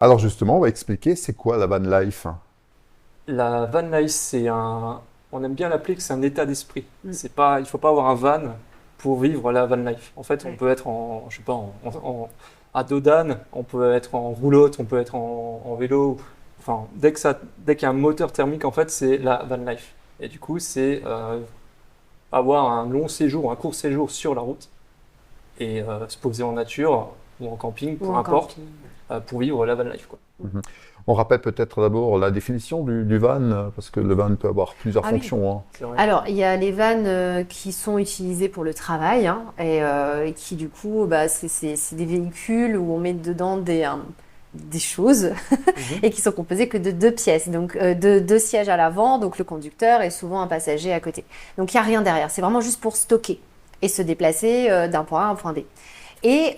Alors justement, on va expliquer c'est quoi la van life. La van life, on aime bien l'appeler que c'est un état d'esprit. Mm. C'est pas, il faut pas avoir un van pour vivre la van life. En fait, on Ouais. peut être je sais pas, à dos d'âne, on peut être en roulotte, on peut être en vélo. Enfin, dès qu'il y a un moteur thermique, en fait, c'est la van life. Et du coup, c'est avoir un long séjour, un court séjour sur la route et se poser en nature ou en camping, Ou peu en importe, camping. pour vivre la van life, quoi. Mhm. On rappelle peut-être d'abord la définition du van, parce que le van peut avoir plusieurs Ah oui. fonctions, hein. C'est vrai. Alors, il y a les vannes qui sont utilisées pour le travail hein, et qui, du coup, bah, c'est des véhicules où on met dedans des choses Mhm. et qui sont composées que de deux pièces. Donc, deux sièges à l'avant, donc le conducteur et souvent un passager à côté. Donc, il n'y a rien derrière. C'est vraiment juste pour stocker et se déplacer d'un point A à un point B. Et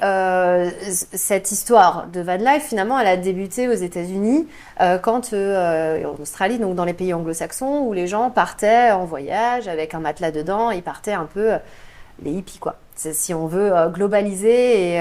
cette histoire de van life, finalement, elle a débuté aux États-Unis, en Australie, donc dans les pays anglo-saxons, où les gens partaient en voyage avec un matelas dedans, ils partaient un peu les hippies, quoi. C'est, si on veut globaliser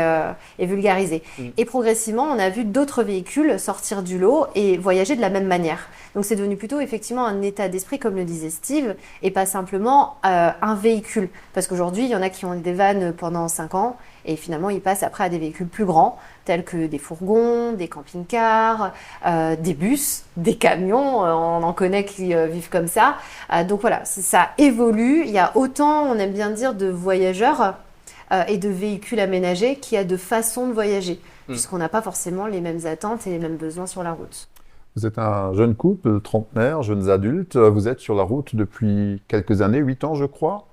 et vulgariser. Mm. Et progressivement, on a vu d'autres véhicules sortir du lot et voyager de la même manière. Donc c'est devenu plutôt effectivement un état d'esprit, comme le disait Steve, et pas simplement un véhicule. Parce qu'aujourd'hui, il y en a qui ont des vannes pendant 5 ans, et finalement, ils passent après à des véhicules plus grands, tels que des fourgons, des camping-cars, des bus, des camions, on en connaît qui vivent comme ça. Donc voilà, ça évolue. Il y a autant, on aime bien dire, de voyageurs et de véhicules aménagés qu'il y a de façons de voyager, Mm. puisqu'on n'a pas forcément les mêmes attentes et les mêmes besoins sur la route. Vous êtes un jeune couple, trentenaire, jeunes adultes. Vous êtes sur la route depuis quelques années, 8 ans je crois.